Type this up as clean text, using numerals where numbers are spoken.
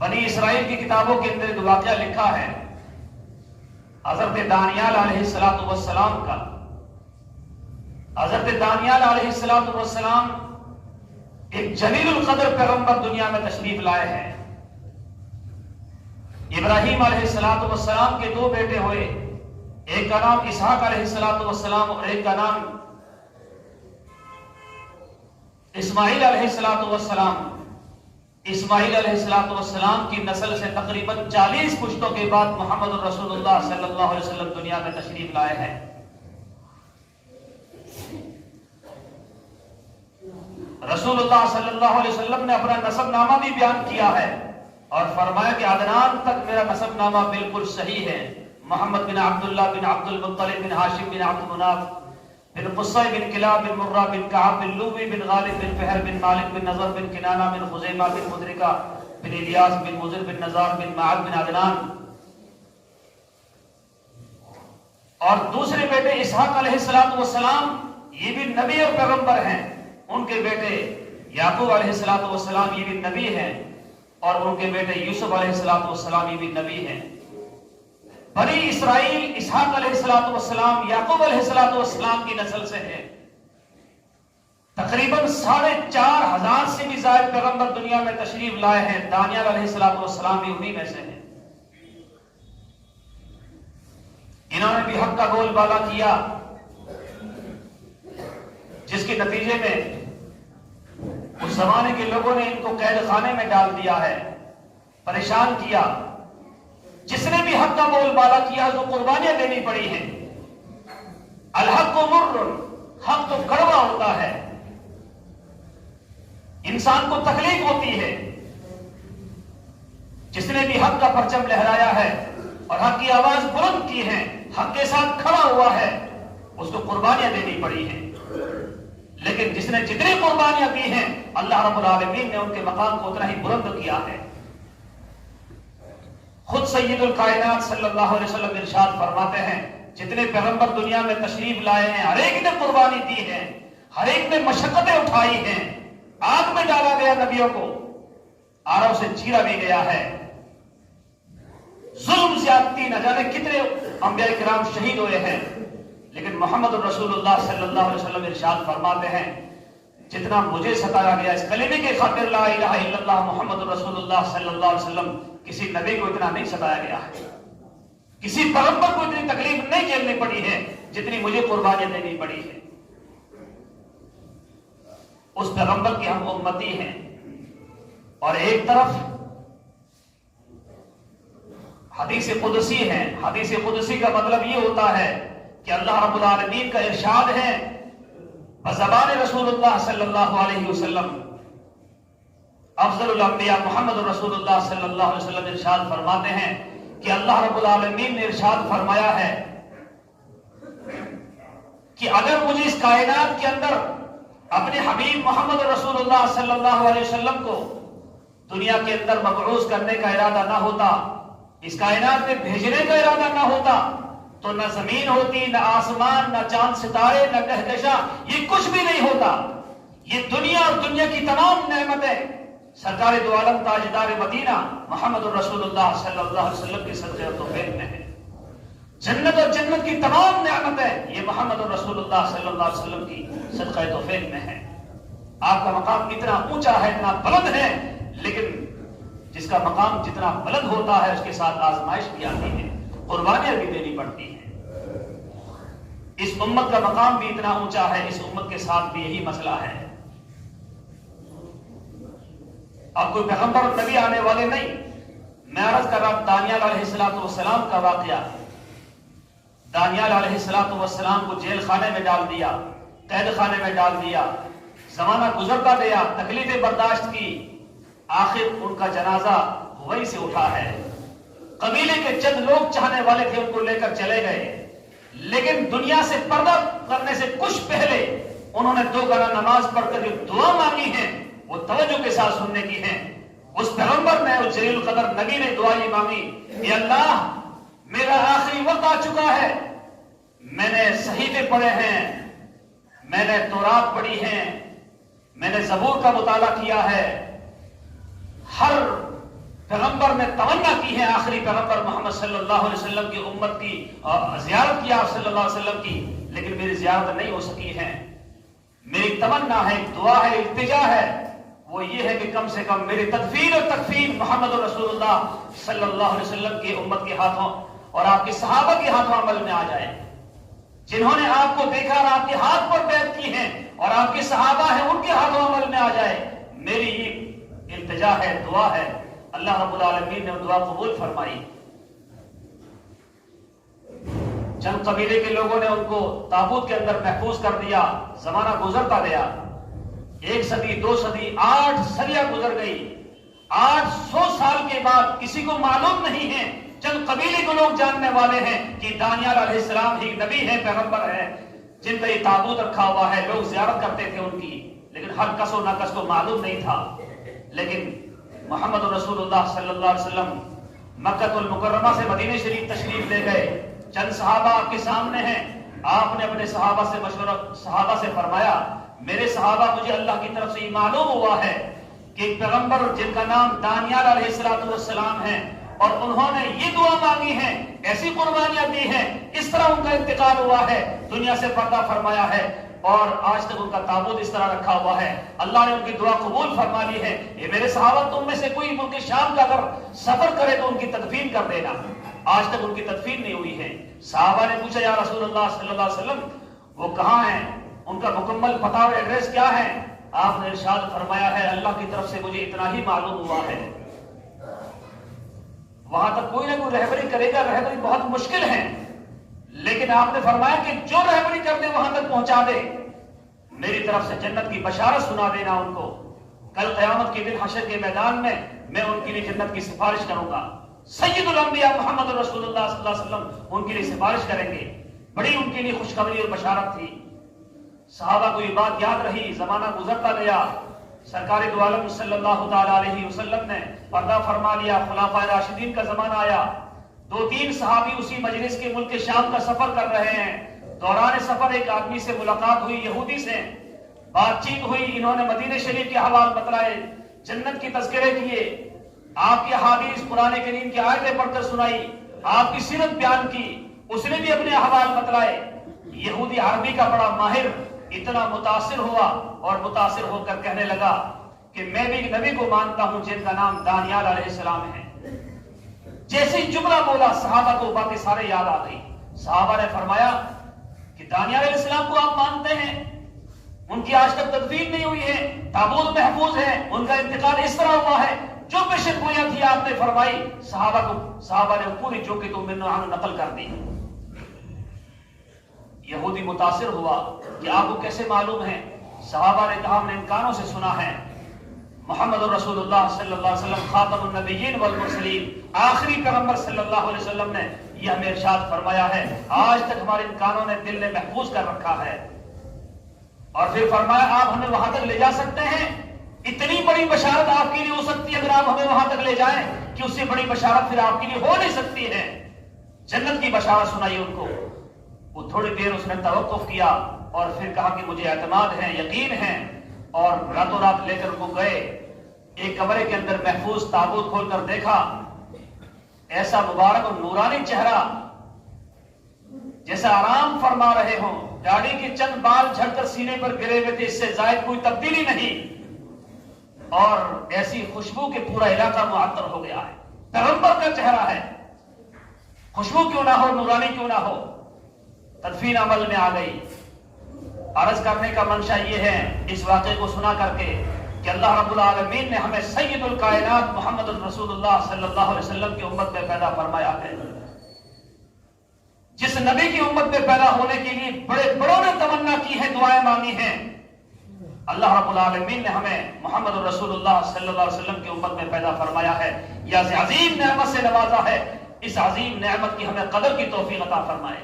بنی اسرائیل کی کتابوں کے اندر ایک واقعہ لکھا ہے حضرت دانیال علیہ السلام کا۔ حضرت دانیال علیہ السلام ایک جلیل القدر پیغمبر دنیا میں تشریف لائے ہیں۔ ابراہیم علیہ السلام کے دو بیٹے ہوئے، ایک کا نام اسحاق علیہ السلام اور ایک کا نام اسماعیل علیہ السلام۔ اسماعیل علیہ السلام کی نسل سے تقریباً 40 پشتوں کے بعد محمد رسول اللہ صلی اللہ علیہ وسلم دنیا میں تشریف لائے ہیں۔ رسول اللہ صلی اللہ علیہ وسلم نے اپنا نسب نامہ بھی بیان کیا ہے اور فرمایا کہ عدنان تک میرا نسب نامہ بالکل صحیح ہے۔ محمد بن عبداللہ بن عبد المطلب بن ہاشم بن عبد مناف بن قصی بن کلاب بن مرہ بن کعب بن لوبی بن غالب بن فہر بن مالک بن نظر بن کنانہ بن خزیمہ بن مدرکہ بن الیاس بن مزر بن نزار بن معد بن عدنان۔ اور دوسرے بیٹے اسحاق علیہ السلام یہ بھی نبی اور پیغمبر ہیں۔ ان کے بیٹے یعقوب علیہ السلام یہ بھی نبی ہیں، اور ان کے بیٹے یوسف علیہ السلام یہ بھی نبی ہیں۔ بنی اسرائیل اسحاق علیہ السلام یعقوب علیہ السلام کی نسل سے ہے۔ تقریباً 4,500 سے بھی زائد پیغمبر دنیا میں تشریف لائے ہیں۔ دانیال علیہ السلام بھی انہی میں سے ہیں۔ انہوں نے بھی حق کا بول بالا کیا، جس کے نتیجے میں اس زمانے کے لوگوں نے ان کو قید خانے میں ڈال دیا ہے، پریشان کیا۔ جس نے بھی حق کا بول بالا کیا تو قربانیاں دینی پڑی ہیں۔ الحق مر، حق تو کڑوا ہوتا ہے، انسان کو تکلیف ہوتی ہے۔ جس نے بھی حق کا پرچم لہرایا ہے اور حق کی آواز بلند کی ہے، حق کے ساتھ کھڑا ہوا ہے، اس کو قربانیاں دینی پڑی ہیں۔ لیکن جس نے جتنی قربانیاں دی ہیں، اللہ رب العالمین نے ان کے مقام کو اتنا ہی بلند کیا ہے۔ خود سید الکائنات صلی اللہ علیہ وسلم ارشاد فرماتے ہیں، جتنے پیغمبر دنیا میں تشریف لائے ہیں، ہر ایک نے قربانی دی ہے، ہر ایک نے مشقتیں اٹھائی ہیں۔ آگ میں ڈالا گیا نبیوں کو، آروں سے چیرا بھی گیا ہے، ظلم زیادتی نہ جانے کتنے انبیاء کرام شہید ہوئے ہیں، لیکن محمد رسول اللہ صلی اللہ علیہ وسلم ارشاد فرماتے ہیں، جتنا مجھے ستایا گیا اس کلمے کے خاطر لا الہ الا اللہ محمد رسول اللہ صلی اللہ علیہ وسلم، کسی نبی کو اتنا نہیں ستایا گیا ہے، کسی پیغمبر کو اتنی تکلیف نہیں جھیلنی پڑی ہے جتنی مجھے قربانیاں دینی پڑی ہے۔ اس پیغمبر کی ہم امتی ہیں، اور ایک طرف حدیث قدسی ہے۔ حدیث قدسی کا مطلب یہ ہوتا ہے کہ اللہ رب العالمین کا ارشاد ہے بزبان رسول اللہ صلی اللہ علیہ وسلم، افضل الانبیاء محمد رسول اللہ صلی اللہ علیہ وسلم ارشاد فرماتے ہیں کہ اللہ رب العالمین نے ارشاد فرمایا ہے کہ اگر مجھے اس کائنات کے اندر اپنے حبیب محمد رسول اللہ صلی اللہ علیہ وسلم کو دنیا کے اندر مبعوث کرنے کا ارادہ نہ ہوتا، اس کائنات میں بھیجنے کا ارادہ نہ ہوتا، تو نہ زمین ہوتی، نہ آسمان، نہ چاند ستارے، نہ کہکشاں، یہ کچھ بھی نہیں ہوتا۔ یہ دنیا اور دنیا کی تمام نعمتیں سرکار دو عالم تاجدار مدینہ محمد رسول اللہ صلی اللہ علیہ وسلم کی صدقے اور توفیق میں ہے۔ جنت اور جنت کی تمام نعمتیں یہ محمد رسول اللہ صلی اللہ علیہ وسلم کی صدقہ توفیق میں ہے۔ آپ کا مقام اتنا اونچا ہے، اتنا بلند ہے، لیکن جس کا مقام جتنا بلند ہوتا ہے اس کے ساتھ آزمائش بھی آتی ہے، قربانیاں بھی دینی پڑتی ہیں۔ اس امت کا مقام بھی اتنا اونچا ہے، اس امت کے ساتھ بھی یہی مسئلہ ہے۔ اب کوئی پیغمبر اور نبی آنے والے نہیں۔ میں عرض کر رہا دانیال علیہ السلام کا واقعہ۔ دانیال علیہ السلام کو جیل خانے میں ڈال دیا، قید خانے میں ڈال دیا، زمانہ گزرتا گیا، تکلیفیں برداشت کی، آخر ان کا جنازہ وہیں سے اٹھا ہے۔ قبیلے کے چند لوگ چاہنے والے تھے ان کو لے کر چلے گئے، لیکن دنیا سے پردہ کرنے سے کچھ پہلے انہوں نے 2 گنا نماز پڑھ کر جو دعا مانگی ہے وہ توجہ کے ساتھ سننے کی ہے۔ اس پیغمبر نے، اس جلیل القدر نبی نے دعا یہ مانگی کہ اللہ میرا آخری وقت آ چکا ہے، میں نے صحیفے پڑھے ہیں، میں نے تورات پڑھی ہیں، میں نے زبور کا مطالعہ کیا ہے، ہر پیغمبر نے تمنا کی ہے آخری پیغمبر محمد صلی اللہ علیہ وسلم کی امت کی زیارت کی، آپ صلی اللہ علیہ وسلم کی، لیکن میری زیارت نہیں ہو سکی ہے۔ میری تمنا ہے، دعا ہے، التجا ہے، وہ یہ ہے کہ کم سے کم میری تدفین اور تکفین محمد رسول اللہ صلی اللہ علیہ وسلم کی امت کے ہاتھوں اور آپ کے صحابہ کے ہاتھوں عمل میں آ جائے، جنہوں نے آپ کو دیکھا اور آپ کے ہاتھ پر بیعت کی ہیں اور آپ کے صحابہ ہیں ان کے ہاتھوں عمل میں آ جائے۔ میری یہ التجا ہے، دعا ہے۔ اللہ رب العالمین نے دعا قبول فرمائی۔ چند قبیلے کے لوگوں نے ان کو تابوت کے اندر محفوظ کر دیا، زمانہ گزرتا گیا، 1 صدی 2 صدی 8 صدیاں گزر گئی۔ 800 سال کے بعد کسی کو معلوم نہیں ہے، چند قبیلے کو لوگ جاننے والے ہیں کہ دانیال علیہ السلام ہی نبی ہے، پیغمبر ہے، جن کا یہ تابوت رکھا ہوا ہے، لوگ زیارت کرتے تھے ان کی، لیکن ہر کس و ناکس کو معلوم نہیں تھا۔ لیکن محمد رسول اللہ صلی اللہ علیہ وسلم مکہ المکرمہ سے مدینہ شریف تشریف لے گئے، چند صحابہ آپ کے سامنے ہیں، آپ نے اپنے صحابہ سے مشورہ، صحابہ سے فرمایا میرے صحابہ مجھے اللہ کی طرف سے یہ معلوم ہوا ہے کہ ایک پیغمبر جن کا نام دانیال علیہ السلام ہے اور انہوں نے یہ دعا مانگی ہے، ایسی قربانیاں دی ہیں، اس طرح ان کا انتقال ہوا ہے، دنیا سے پردہ فرمایا ہے اور آج تک ان کا تابوت اس طرح رکھا ہوا ہے، اللہ نے ان کی دعا قبول فرما لی ہے۔ یہ میرے صحابہ تم میں سے کوئی ملک شام کا اگر سفر کرے تو ان کی تدفین کر دینا۔ آج تک ان کی تدفین نہیں ہوئی ہے۔ صحابہ نے پوچھا یا رسول اللہ صلی اللہ علیہ وسلم وہ کہاں ہیں، ان کا مکمل پتہ اور ایڈریس کیا ہے؟ آپ نے ارشاد فرمایا ہے اللہ کی طرف سے مجھے اتنا ہی معلوم ہوا ہے۔ وہاں تک کوئی نہ کوئی رہبری کرے گا، رہبری بہت مشکل ہے، لیکن آپ نے فرمایا کہ جو رہبری کر دے وہاں تک پہنچا دے، میری طرف سے جنت کی بشارت سنا دینا ان کو۔ کل قیامت کے دن حشر کے میدان میں میں ان کے لیے جنت کی سفارش کروں گا۔ سید الانبیاء محمد رسول اللہ صلی اللہ علیہ وسلم ان کے لیے سفارش کریں گے۔ بڑی ان کے لیے خوشخبری اور بشارت تھی۔ صحابہ کو یہ بات یاد رہی، زمانہ گزرتا گیا، سرکار دو عالم صلی اللہ تعالی علیہ وسلم نے پردہ فرما لیا، خلفائے راشدین کا زمانہ آیا۔ 2-3 صحابی اسی مجلس کے ملک شام کا سفر کر رہے ہیں۔ دوران سفر ایک آدمی سے ملاقات ہوئی، یہودی سے بات چیت ہوئی، انہوں نے مدینہ شریف کے حوال بتلائے، جنت کی تذکرے کیے، آپ کی حدیث قرآن کریم کی آیتیں پڑھ کر سنائی، آپ کی سیرت بیان کی، اس نے بھی اپنے احوال بتلائے۔ یہودی عربی کا بڑا ماہر اتنا متاثر ہوا اور متاثر ہو کر کہنے لگا کہ میں بھی نبی کو مانتا ہوں جن کا نام دانیال علیہ السلام ہے۔ جیسے ہی جملہ بولا صحابہ کو باتیں سارے یاد آ گئی۔ صحابہ نے فرمایا کہ دانیال علیہ السلام کو آپ مانتے ہیں، ان کی آج تک تدفین نہیں ہوئی ہے، تابوت محفوظ ہے، ان کا انتقال اس طرح ہوا ہے، جو پیشن گوئیاں تھی آپ نے فرمائی، صحابہ نے پوری جو کہ تم نے نقل کر دی۔ یہودی متاثر ہوا کہ آپ کو کیسے معلوم ہے؟ صحابہ نے کہا ہم نے ان کانوں سے سنا ہے، محمد رسول اللہ صلی اللہ علیہ وسلم خاتم النبیین والمرسلین، آخری پیغمبر صلی اللہ علیہ وسلم نے یہ ہمیں ارشاد فرمایا ہے، آج تک ہمارے ان کانوں نے دل نے محفوظ کر رکھا ہے۔ اور پھر فرمایا آپ ہمیں وہاں تک لے جا سکتے ہیں؟ اتنی بڑی بشارت آپ کے لیے ہو سکتی ہے اگر آپ ہمیں وہاں تک لے جائیں کہ اس سے بڑی بشارت پھر آپ کے لیے ہو نہیں سکتی ہے۔ جنت کی بشارت سنائی ان کو۔ وہ تھوڑی دیر اس نے توقف کیا اور پھر کہا کہ مجھے اعتماد ہے، یقین ہے، اور راتوں رات لے کر وہ گئے، ایک کمرے کے اندر محفوظ تابوت کھول کر دیکھا، ایسا مبارک اور نورانی چہرہ جیسا آرام فرما رہے ہوں، داڑھی کے چند بال جھڑ کر سینے پر گرے ہوئے تھے، اس سے زائد کوئی تبدیلی نہیں، اور ایسی خوشبو کہ پورا علاقہ معطر ہو گیا ہے۔ پیغمبر کا چہرہ ہے، خوشبو کیوں نہ ہو، نورانی کیوں نہ ہو۔ تدفین عمل میں آ گئی۔ عرض کرنے کا منشا یہ ہے اس واقعے کو سنا کر کے کہ اللہ رب العالمین نے ہمیں سید الکائنات محمد رسول اللہ صلی اللہ علیہ وسلم کی امت میں پیدا فرمایا ہے۔ جس نبی کی امت میں پیدا ہونے کے لیے بڑے بڑوں نے تمنا کی ہے، دعائیں مانگی ہیں، اللہ رب العالمین نے ہمیں محمد رسول اللہ صلی اللہ علیہ وسلم کی امت میں پیدا فرمایا ہے، یا عظیم نعمت سے نوازا ہے۔ اس عظیم نعمت کی ہمیں قدر کی توفیق عطا فرمائے۔